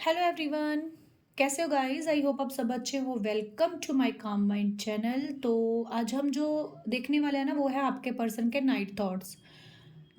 Hello everyone. कैसे हो guys? I hope आप सब अच्छे हो। वेलकम टू माय काम माइंड चैनल। तो आज हम जो देखने वाले हैं ना वो है आपके पर्सन के नाइट थॉट्स।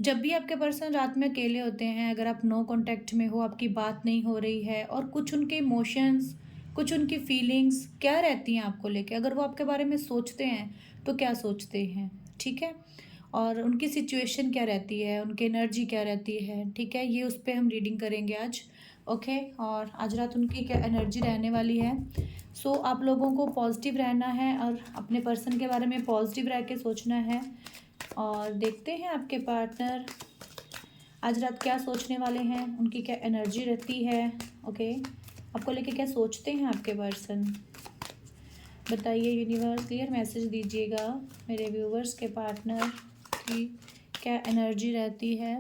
जब भी आपके पर्सन रात में अकेले होते हैं, अगर आप नो कांटेक्ट में हो, आपकी बात नहीं हो रही है और कुछ उनके इमोशंस, कुछ उनकी फीलिंग्स क्या रहती हैं आपको लेके, अगर वो आपके बारे में सोचते हैं तो क्या सोचते हैं, ठीक है। और उनकी सिचुएशन क्या रहती है, उनकी एनर्जी क्या रहती है, ठीक है। ये उस पर हम रीडिंग करेंगे आज। ओके। और आज रात उनकी क्या एनर्जी रहने वाली है। सो आप लोगों को पॉजिटिव रहना है और अपने पर्सन के बारे में पॉजिटिव रह के सोचना है। और देखते हैं आपके पार्टनर आज रात क्या सोचने वाले हैं, उनकी क्या एनर्जी रहती है। ओके। आपको लेके क्या सोचते हैं आपके पर्सन, बताइए यूनिवर्स। क्लियर मैसेज दीजिएगा मेरे व्यूवर्स के पार्टनर की क्या एनर्जी रहती है।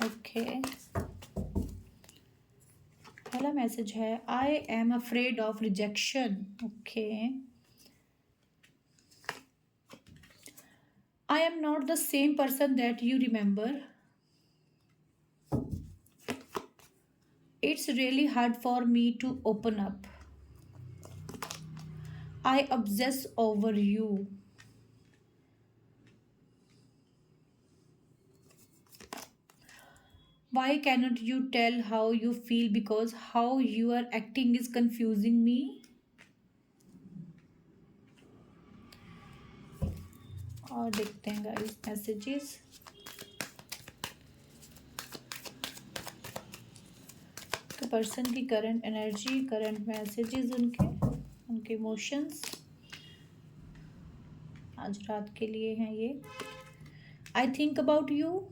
ओके। पहला मैसेज है I am afraid of rejection. Okay. I am not the same person that you remember. It's really hard for me to open up. I obsess over you. Why cannot you tell how you feel, because how you are acting is confusing me. और देखते हैं guys messages. तो person की current energy, current messages, उनके emotions आज रात के लिए हैं ये। I think about you.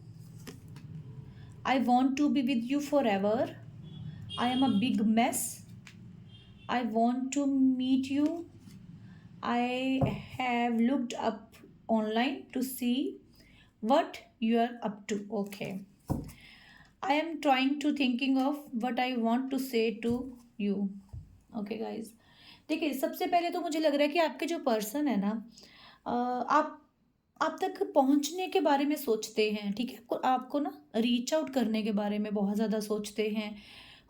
I want to be with you forever. I am a big mess. I want to meet you. I have looked up online to see what you are up to. Okay. I am trying to thinking of what I want to say to you. Okay guys. देखिए, सबसे पहले तो मुझे लग रहा है कि आपके जो पर्सन है ना, आप तक पहुंचने के बारे में सोचते हैं, ठीक है। आपको आपको ना रीच आउट करने के बारे में बहुत ज़्यादा सोचते हैं।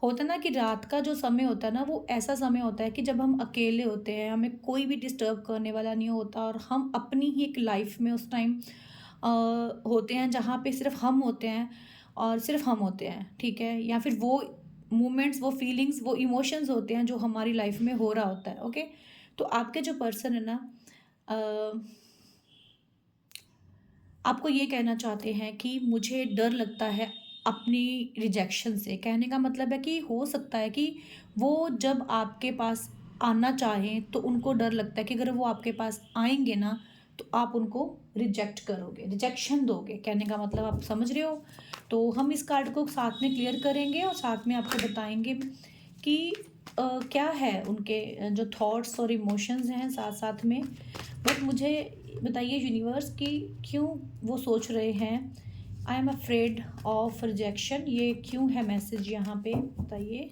होता ना कि रात का जो समय होता है ना, वो ऐसा समय होता है कि जब हम अकेले होते हैं, हमें कोई भी डिस्टर्ब करने वाला नहीं होता और हम अपनी ही एक लाइफ में उस टाइम होते हैं जहाँ पे सिर्फ हम होते हैं और सिर्फ हम होते हैं, ठीक है। या फिर वो मोमेंट्स, वो फीलिंग्स, वो इमोशंस होते हैं जो हमारी लाइफ में हो रहा होता है। ओके। तो आपके जो पर्सन है ना, आपको ये कहना चाहते हैं कि मुझे डर लगता है अपनी रिजेक्शन से। कहने का मतलब है कि हो सकता है कि वो जब आपके पास आना चाहें तो उनको डर लगता है कि अगर वो आपके पास आएंगे ना तो आप उनको रिजेक्ट करोगे, रिजेक्शन दोगे। कहने का मतलब आप समझ रहे हो। तो हम इस कार्ड को साथ में क्लियर करेंगे और साथ में आपको बताएंगे कि क्या है उनके जो थॉट्स और इमोशंस हैं साथ साथ में। बट मुझे बताइए यूनिवर्स कि क्यों वो सोच रहे हैं आई एम अफ्रेड ऑफ रिजेक्शन, ये क्यों है मैसेज यहाँ पे, बताइए।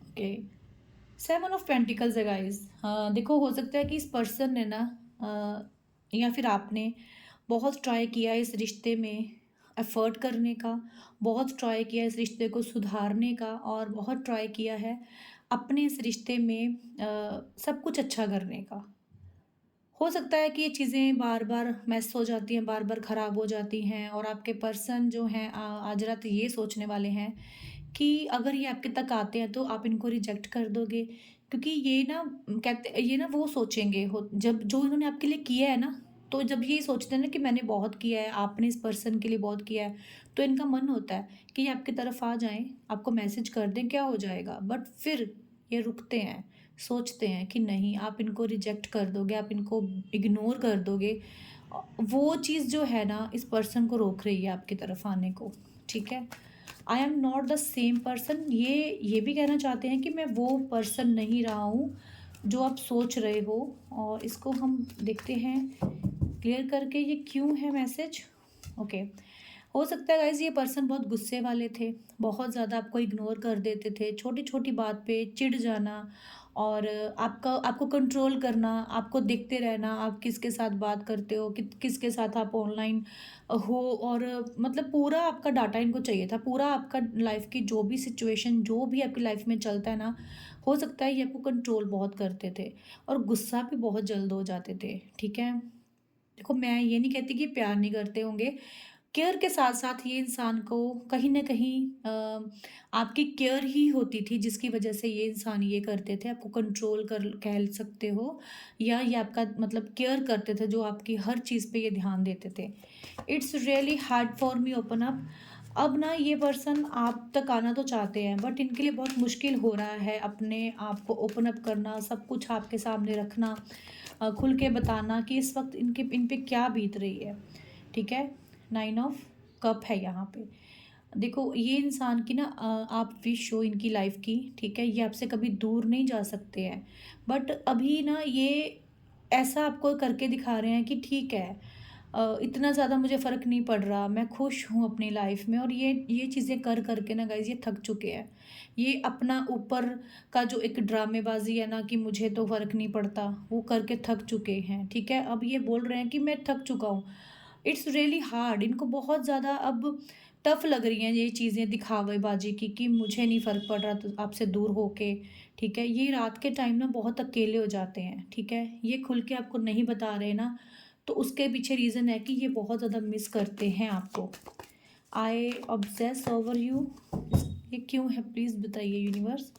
ओके। सेवन ऑफ पेंटिकल्स है गाइस। देखो, हो सकता है कि इस पर्सन ने ना या फिर आपने बहुत ट्राई किया इस रिश्ते में एफर्ट करने का, बहुत ट्राई किया इस रिश्ते को सुधारने का और बहुत ट्राई किया है अपने इस रिश्ते में सब कुछ अच्छा करने का। हो सकता है कि ये चीज़ें बार बार मैस हो जाती हैं, बार बार ख़राब हो जाती हैं और आपके पर्सन जो हैं आज रात ये सोचने वाले हैं कि अगर ये आपके तक आते हैं तो आप इनको रिजेक्ट कर दोगे। क्योंकि ये ना कहते, ये ना वो सोचेंगे हो जब जो इन्होंने आपके लिए किया है ना, तो जब ये सोचते हैं ना कि मैंने बहुत किया है, आपने इस पर्सन के लिए बहुत किया है, तो इनका मन होता है कि ये आपकी तरफ आ जाएं, आपको मैसेज कर दें, क्या हो जाएगा। बट फिर ये रुकते हैं, सोचते हैं कि नहीं, आप इनको रिजेक्ट कर दोगे, आप इनको इग्नोर कर दोगे। वो चीज़ जो है ना इस पर्सन को रोक रही है आपकी तरफ आने को, ठीक है। I am not the same person, ये भी कहना चाहते हैं कि मैं वो पर्सन नहीं रहा हूँ जो आप सोच रहे हो। और इसको हम देखते हैं क्लियर करके ये क्यों है मैसेज। ओके। हो सकता है गाइज ये पर्सन बहुत गुस्से वाले थे, बहुत ज़्यादा आपको इग्नोर कर देते थे, छोटी छोटी बात पे चिढ़ जाना और आपको कंट्रोल करना, आपको देखते रहना, आप किसके साथ बात करते हो, किसके साथ आप ऑनलाइन हो, और मतलब पूरा आपका डाटा इनको चाहिए था। पूरा आपका लाइफ की जो भी सिचुएशन, जो भी आपकी लाइफ में चलता है ना, हो सकता है ये आपको कंट्रोल बहुत करते थे और गुस्सा भी बहुत जल्द हो जाते थे, ठीक है। देखो, मैं ये नहीं कहती कि प्यार नहीं करते होंगे, केयर के साथ-साथ ये इंसान को कहीं न कहीं आपकी केयर ही होती थी जिसकी वज़ह से ये इंसान ये करते थे, आपको कंट्रोल कर कह सकते हो, या ये आपका मतलब केयर करते थे, जो आपकी हर चीज़ पे ये ध्यान देते थे। It's really hard for me open up. अब ना ये पर्सन आप तक आना तो चाहते हैं, बट इनके लिए बहुत मुश्किल हो रहा है अपने आप को ओपन अप करना, सब कुछ आपके सामने रखना, खुल के बताना कि इस वक़्त इन पे क्या बीत रही है, ठीक है। 9 ऑफ कप है यहाँ पे। देखो, ये इंसान की ना आप विश हो इनकी लाइफ़ की, ठीक है? ये आपसे कभी दूर नहीं जा सकते हैं। बट अभी ना ये ऐसा आपको करके दिखा रहे हैं कि ठीक है, इतना ज़्यादा मुझे फ़र्क नहीं पड़ रहा, मैं खुश हूँ अपनी लाइफ़ में, और ये चीज़ें कर के ना गाइज़ ये थक चुके हैं। ये अपना ऊपर का जो एक ड्रामेबाज़ी है ना कि मुझे तो फ़र्क नहीं पड़ता, वो करके थक चुके हैं, ठीक है? अब ये बोल रहे हैं कि मैं थक चुका हूँ। इट्स रियली हार्ड, इनको बहुत ज़्यादा अब टफ लग रही हैं ये चीज़ें दिखावेबाजी की, कि मुझे नहीं फ़र्क पड़ रहा तो आपसे दूर होके, ठीक है। ये रात के टाइम ना बहुत अकेले हो जाते हैं, ठीक है। ये खुल के आपको नहीं बता रहे ना, तो उसके पीछे रीज़न है कि ये बहुत ज़्यादा मिस करते हैं आपको। आई ऑब्सेस ओवर यू, ये क्यों है प्लीज़ बताइए यूनिवर्स।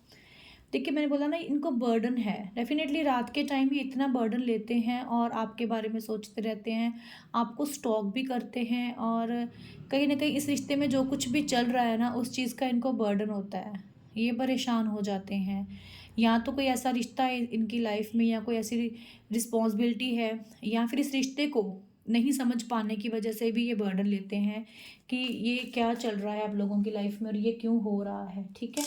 देखिए, मैंने बोला ना इनको बर्डन है, डेफ़िनेटली रात के टाइम ये इतना बर्डन लेते हैं और आपके बारे में सोचते रहते हैं, आपको स्टॉक भी करते हैं, और कहीं न कहीं इस रिश्ते में जो कुछ भी चल रहा है ना, उस चीज़ का इनको बर्डन होता है। ये परेशान हो जाते हैं, या तो कोई ऐसा रिश्ता है इनकी लाइफ़ में, या कोई ऐसी रिस्पॉन्सिबिलिटी है, या फिर इस रिश्ते को नहीं समझ पाने की वजह से भी ये बर्डन लेते हैं कि ये क्या चल रहा है आप लोगों की लाइफ़ में और ये क्यों हो रहा है, ठीक है?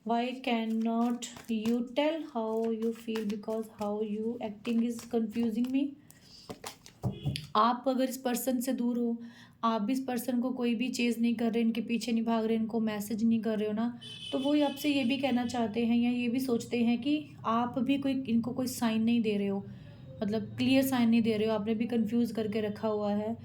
Why cannot you tell how you feel, because how you acting is confusing me। आप अगर इस पर्सन से दूर हो, आप भी इस पर्सन को कोई भी चीज़ नहीं कर रहे, इनके पीछे नहीं भाग रहे, इनको मैसेज नहीं कर रहे हो ना, तो वो आपसे ये भी कहना चाहते हैं या ये भी सोचते हैं कि आप भी कोई इनको कोई साइन नहीं दे रहे हो, मतलब क्लियर साइन नहीं दे रहे हो, आपने भी कंफ्यूज करके रखा हुआ है,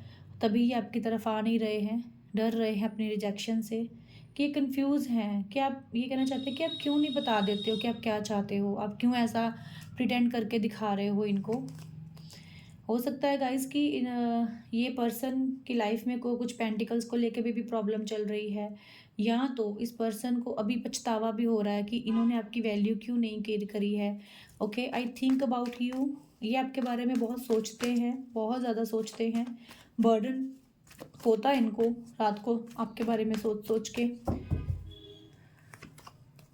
तभी ये आपकी तरफ आ नहीं रहे हैं, डर रहे हैं अपनी रिजेक्शन से, कि ये कंफ्यूज हैं, कि आप ये कहना चाहते हैं कि आप क्यों नहीं बता देते हो कि आप क्या चाहते हो, आप क्यों ऐसा प्रिटेंड करके दिखा रहे हो इनको। हो सकता है गाइस कि ये पर्सन की लाइफ में कोई कुछ पेंटिकल्स को लेके भी प्रॉब्लम चल रही है, या तो इस पर्सन को अभी पछतावा भी हो रहा है कि इन्होंने आपकी वैल्यू क्यों नहीं केयर करी है। Okay, I think about you, ये आपके बारे में बहुत सोचते हैं, बहुत ज़्यादा सोचते हैं, बर्डन होता है इनको रात को आपके बारे में सोच सोच के।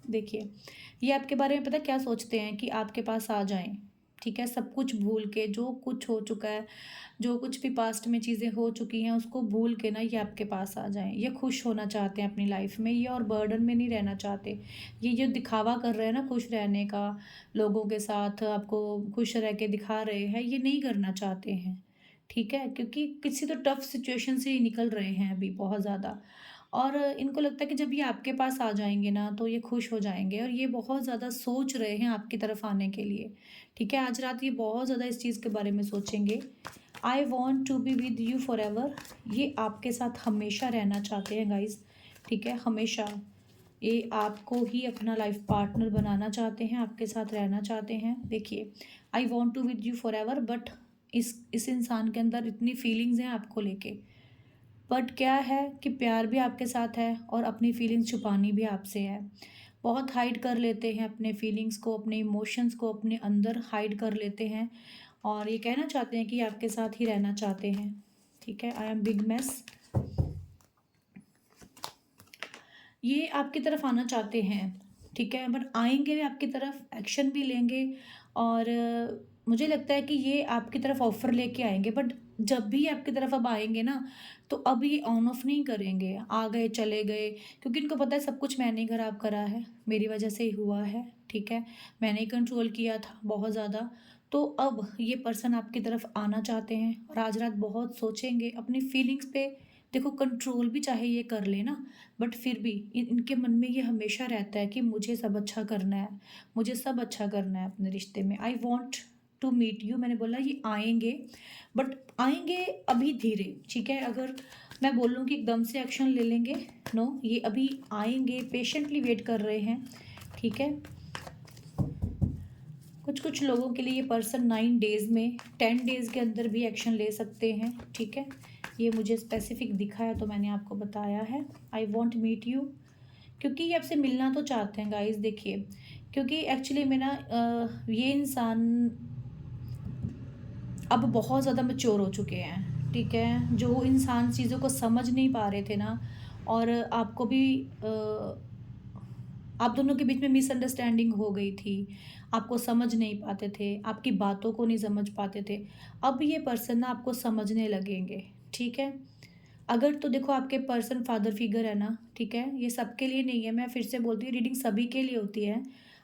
देखिए, ये आपके बारे में पता है क्या सोचते हैं, कि आपके पास आ जाएं, ठीक है, सब कुछ भूल के, जो कुछ हो चुका है, जो कुछ भी पास्ट में चीज़ें हो चुकी हैं उसको भूल के ना ये आपके पास आ जाएं। ये खुश होना चाहते हैं अपनी लाइफ में, ये और बर्डन में नहीं रहना चाहते। ये जो दिखावा कर रहे हैं ना खुश रहने का, लोगों के साथ आपको खुश रह के दिखा रहे हैं, ये नहीं करना चाहते हैं, ठीक है, क्योंकि किसी तो टफ सिचुएशन से ही निकल रहे हैं अभी बहुत ज़्यादा, और इनको लगता है कि जब ये आपके पास आ जाएँगे ना, तो ये खुश हो जाएँगे, और ये बहुत ज़्यादा सोच रहे हैं आपकी तरफ आने के लिए, ठीक है? आज रात ये बहुत ज़्यादा इस चीज़ के बारे में सोचेंगे। I want to be with you forever, ये आपके साथ हमेशा रहना चाहते हैं गाइज़, ठीक है? हमेशा। ये आपको ही अपना लाइफ़ पार्टनर बनाना चाहते हैं, आपके साथ रहना चाहते हैं। देखिए, I want to with you forever, but इस इंसान के अंदर इतनी फीलिंग्स हैं आपको लेके। बट क्या है कि प्यार भी आपके साथ है और अपनी फीलिंग्स छुपानी भी आपसे है। बहुत हाइड कर लेते हैं अपने फीलिंग्स को, अपने इमोशंस को अपने अंदर हाइड कर लेते हैं, और ये कहना चाहते हैं कि आपके साथ ही रहना चाहते हैं, ठीक है। आई एम बिग मेस, ये आपकी तरफ आना चाहते हैं, ठीक है, बट आएँगे भी आपकी तरफ, एक्शन भी लेंगे, और मुझे लगता है कि ये आपकी तरफ ऑफ़र लेके आएँगे, बट जब भी आपकी तरफ अब आएँगे ना, तो अब ये ऑन ऑफ नहीं करेंगे, आ गए, चले गए, क्योंकि इनको पता है सब कुछ मैंने ही खराब करा है, मेरी वजह से ही हुआ है, ठीक है, मैंने ही कंट्रोल किया था बहुत ज़्यादा। तो अब ये पर्सन आपकी तरफ आना चाहते हैं, और आज रात बहुत सोचेंगे, अपनी फीलिंग्स पे देखो कंट्रोल भी चाहे ये कर ले ना, बट फिर भी इनके मन में ये हमेशा रहता है कि मुझे सब अच्छा करना है, मुझे सब अच्छा करना है अपने रिश्ते में। I want to meet you, मैंने बोला ये आएंगे, बट आएंगे अभी धीरे, ठीक है। अगर मैं बोलूँ कि एकदम से एक्शन ले लेंगे, नो, ये अभी आएंगे, पेशेंटली वेट कर रहे हैं, ठीक है। कुछ कुछ लोगों के लिए ये पर्सन 9 डेज़ में, 10 डेज़ के अंदर भी एक्शन ले सकते हैं, ठीक है। ये मुझे स्पेसिफिक दिखा है तो मैंने आपको बताया है। आई वॉन्ट मीट यू, क्योंकि ये आपसे मिलना तो चाहते हैं गाइस, देखिए, क्योंकि एक्चुअली में ना ये इंसान अब बहुत ज़्यादा मैच्योर हो चुके हैं, ठीक है। जो इंसान चीज़ों को समझ नहीं पा रहे थे ना, और आपको भी आप दोनों के बीच में मिसअंडरस्टैंडिंग हो गई थी, आपको समझ नहीं पाते थे, आपकी बातों को नहीं समझ पाते थे, अब ये पर्सन ना आपको समझने लगेंगे, ठीक है। अगर तो देखो आपके पर्सन फादर फिगर है ना, ठीक है, ये सबके लिए नहीं है, मैं फिर से बोलती हूँ, रीडिंग सभी के लिए होती है।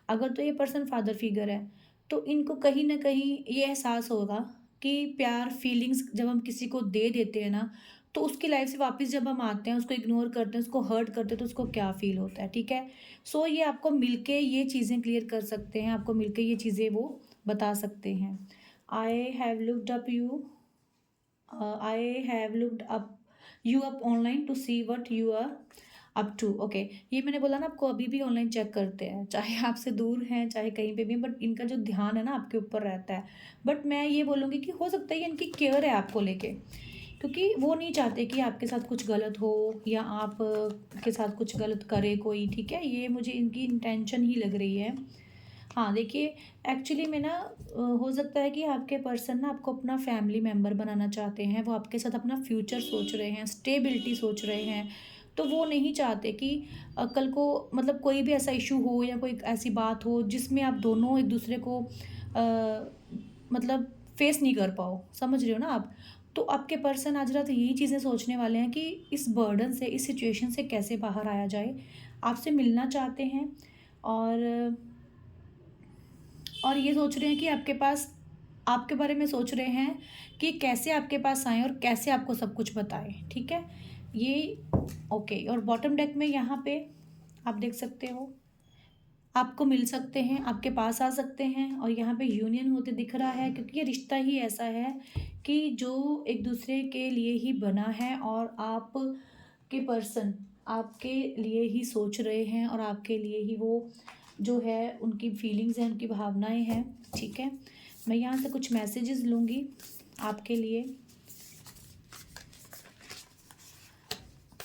अगर तो ये पर्सन फादर फिगर है, तो इनको कहीं न कहीं ये एहसास होगा कि प्यार, फीलिंग्स जब हम किसी को दे देते हैं ना, तो उसकी लाइफ से वापस जब हम आते हैं, उसको इग्नोर करते हैं, उसको हर्ट करते हैं, तो उसको क्या फ़ील होता है, ठीक है। सो ये आपको मिलके ये चीज़ें क्लियर कर सकते हैं, आपको मिलके ये चीज़ें वो बता सकते हैं। I have looked up you, I have looked up you up online to see what you are up to, okay. ये मैंने बोला ना, आपको अभी भी ऑनलाइन चेक करते हैं, चाहे आपसे दूर हैं, चाहे कहीं पे भी हैं, बट इनका जो ध्यान है ना आपके ऊपर रहता है। बट मैं ये बोलूँगी कि हो सकता है ये इनकी केयर है आपको लेके, क्योंकि वो नहीं चाहते कि आपके साथ कुछ गलत हो, या आप के साथ कुछ गलत करे कोई, ठीक है। ये मुझे इनकी इंटेंशन ही लग रही है। हाँ, देखिए, एक्चुअली में ना हो सकता है कि आपके पर्सन ना आपको अपना फैमिली मेंबर बनाना चाहते हैं, वो आपके साथ अपना फ्यूचर सोच रहे हैं, स्टेबिलिटी सोच रहे हैं। तो वो नहीं चाहते कि कल को मतलब कोई भी ऐसा इशू हो या कोई ऐसी बात हो जिसमें आप दोनों एक दूसरे को मतलब फेस नहीं कर पाओ, समझ रहे हो ना आप। तो आपके पर्सन आज रात यही चीज़ें सोचने वाले हैं कि इस बर्डन से, इस सिचुएशन से कैसे बाहर आया जाए। आपसे मिलना चाहते हैं, और ये सोच रहे हैं कि आपके पास, आपके बारे में सोच रहे हैं कि कैसे आपके पास आएँ और कैसे आपको सब कुछ बताएँ, ठीक है? ये ओके। और बॉटम डेक में यहाँ पे आप देख सकते हो, आपको मिल सकते हैं, आपके पास आ सकते हैं, और यहाँ पे यूनियन होते दिख रहा है, क्योंकि ये रिश्ता ही ऐसा है कि जो एक दूसरे के लिए ही बना है, और आप के पर्सन आपके लिए ही सोच रहे हैं, और आपके लिए ही वो जो है उनकी फीलिंग्स हैं, उनकी भावनाएं हैं, ठीक है। मैं यहाँ से कुछ मैसेजेस लूँगी आपके लिए,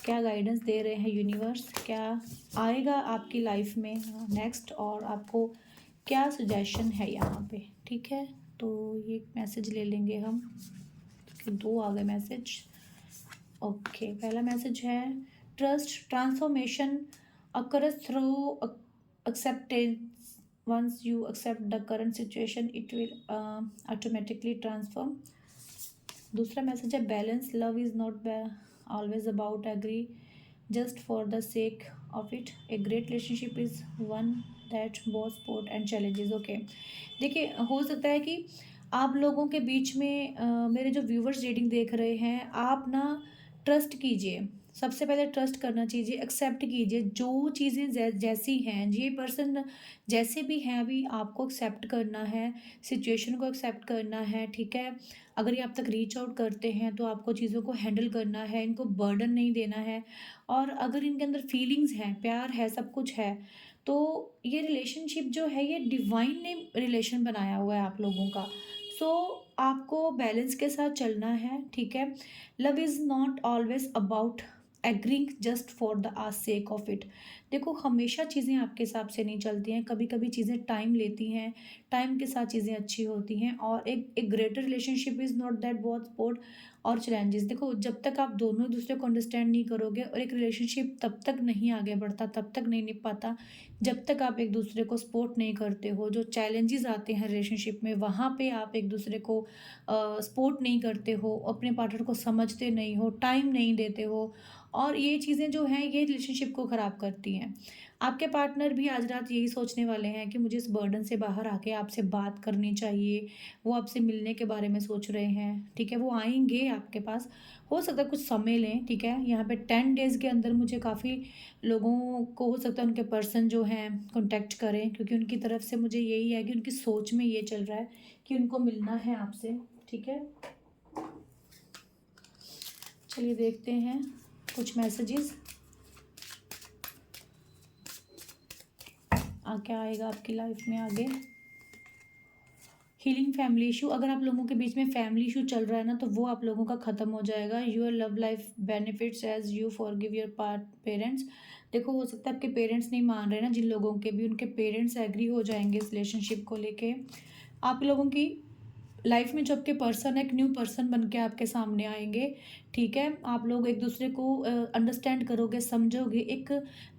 क्या गाइडेंस दे रहे हैं यूनिवर्स, क्या आएगा आपकी लाइफ में नेक्स्ट, और आपको क्या सजेशन है यहाँ पे, ठीक है। तो ये मैसेज ले लेंगे हम, कि 2 आ गए मैसेज। ओके, पहला मैसेज है, trust transformation occurs through acceptance. Once you accept the current situation, it will automatically transform. दूसरा मैसेज है, balance love is not always about agree just for the sake of it, a great relationship is one that both support and challenges, okay. देखिए, हो सकता है कि आप लोगों के बीच में मेरे जो व्यूवर्स रीडिंग देख रहे हैं, आप ना ट्रस्ट कीजिए, सबसे पहले ट्रस्ट करना चाहिए, एक्सेप्ट कीजिए जो चीज़ें जैसी हैं, ये पर्सन जैसे भी हैं अभी आपको एक्सेप्ट करना है, सिचुएशन को एक्सेप्ट करना है, ठीक है। अगर ये आप तक रीच आउट करते हैं तो आपको चीज़ों को हैंडल करना है, इनको बर्डन नहीं देना है, और अगर इनके अंदर फीलिंग्स हैं, प्यार है, सब कुछ है, तो ये रिलेशनशिप जो है ये डिवाइन ने रिलेशन बनाया हुआ है आप लोगों का। सो आपको बैलेंस के साथ चलना है, ठीक है। Love is not always about agreeing just for the sake of it. देखो, हमेशा चीज़ें आपके हिसाब से नहीं चलती हैं, कभी कभी चीज़ें टाइम लेती हैं, टाइम के साथ चीज़ें अच्छी होती हैं, और एक greater relationship is not that both support और चैलेंजेस। देखो, जब तक आप दोनों एक दूसरे को अंडरस्टैंड नहीं करोगे, और एक रिलेशनशिप तब तक नहीं आगे बढ़ता, तब तक नहीं निभ पाता, जब तक आप एक दूसरे को सपोर्ट नहीं करते हो। जो चैलेंजेस आते हैं रिलेशनशिप में, वहाँ पे आप एक दूसरे को सपोर्ट नहीं करते हो, अपने पार्टनर को समझते नहीं हो, टाइम नहीं देते हो, और ये चीज़ें जो हैं ये रिलेशनशिप को ख़राब करती हैं। आपके पार्टनर भी आज रात यही सोचने वाले हैं कि मुझे इस बर्डन से बाहर आके आपसे बात करनी चाहिए। वो आपसे मिलने के बारे में सोच रहे हैं, ठीक है? वो आएँगे आपके पास, हो सकता है कुछ समय लें, ठीक है? यहाँ पे 10 डेज़ के अंदर मुझे काफ़ी लोगों को हो सकता है उनके पर्सन जो हैं कॉन्टैक्ट करें, क्योंकि उनकी तरफ से मुझे यही है कि उनकी सोच में ये चल रहा है कि उनको मिलना है आपसे, ठीक है? चलिए देखते हैं कुछ मैसेजेस क्या आएगा आपकी लाइफ में आगे। हीलिंग फैमिली इशू, अगर आप लोगों के बीच में फैमिली इशू चल रहा है ना, तो वो आप लोगों का ख़त्म हो जाएगा। Your love life benefits as you forgive your part parents. देखो हो सकता है आपके पेरेंट्स नहीं मान रहे ना, जिन लोगों के भी उनके पेरेंट्स एग्री हो जाएंगे इस रिलेशनशिप को लेके। आप लोगों की लाइफ में जो आपके पर्सन है, एक न्यू पर्सन बन के आपके सामने आएँगे, ठीक है? आप लोग एक-दूसरे को अंडरस्टैंड करोगे, समझोगे, एक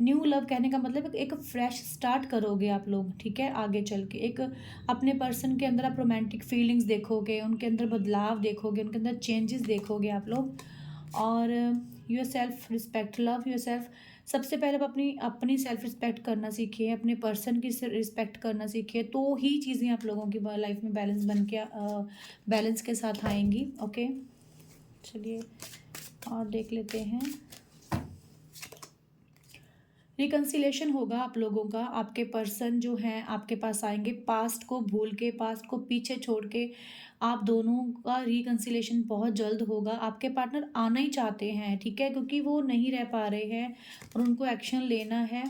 न्यू लव कहने का मतलब एक फ्रेश स्टार्ट करोगे आप लोग, ठीक है? आगे चल के एक अपने पर्सन के अंदर आप रोमांटिक फीलिंग्स देखोगे, उनके अंदर बदलाव देखोगे, उनके अंदर चेंजेस देखोगे आप लोग। और your self respect, love yourself. सबसे पहले आप अपनी अपनी सेल्फ रिस्पेक्ट करना सीखिए, अपने पर्सन की रिस्पेक्ट करना सीखिए, तो ही चीज़ें आप लोगों की लाइफ में बैलेंस बन के बैलेंस के साथ आएंगी। ओके, चलिए और देख लेते हैं। रिकन्सिलेशन होगा आप लोगों का, आपके पर्सन जो हैं आपके पास आएंगे, पास्ट को भूल के, पास्ट को पीछे छोड़ के आप दोनों का रिकन्सिलेशन बहुत जल्द होगा। आपके पार्टनर आना ही चाहते हैं, ठीक है? क्योंकि वो नहीं रह पा रहे हैं और उनको एक्शन लेना है,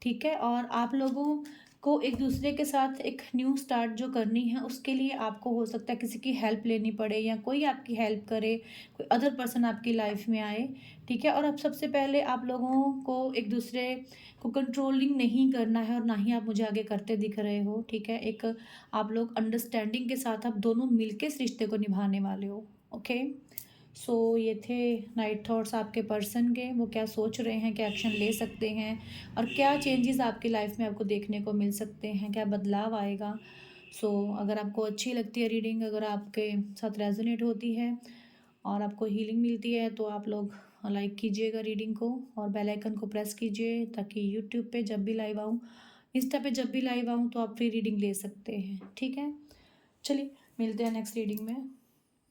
ठीक है? और आप लोगों को एक दूसरे के साथ एक न्यू स्टार्ट जो करनी है, उसके लिए आपको हो सकता है किसी की हेल्प लेनी पड़े या कोई आपकी हेल्प करे, कोई अदर पर्सन आपकी लाइफ में आए, ठीक है? और अब सबसे पहले आप लोगों को एक दूसरे को कंट्रोलिंग नहीं करना है और ना ही आप मुझे आगे करते दिख रहे हो, ठीक है? एक आप लोग अंडरस्टैंडिंग के साथ आप दोनों मिलके इस रिश्ते को निभाने वाले हो। ओके, सो ये थे नाइट थॉट्स आपके पर्सन के, वो क्या सोच रहे हैं, क्या एक्शन ले सकते हैं और क्या चेंजेस आपकी लाइफ में आपको देखने को मिल सकते हैं, क्या बदलाव आएगा। सो अगर आपको अच्छी लगती है रीडिंग, अगर आपके साथ रेजोनेट होती है और आपको हीलिंग मिलती है, तो आप लोग लाइक कीजिएगा रीडिंग को और बेल आइकन को प्रेस कीजिए, ताकि यूट्यूब पे जब भी लाइव आऊँ, इंस्टा पे जब भी लाइव आऊँ, तो आप फ्री रीडिंग ले सकते हैं, ठीक है? चलिए मिलते हैं नेक्स्ट रीडिंग में।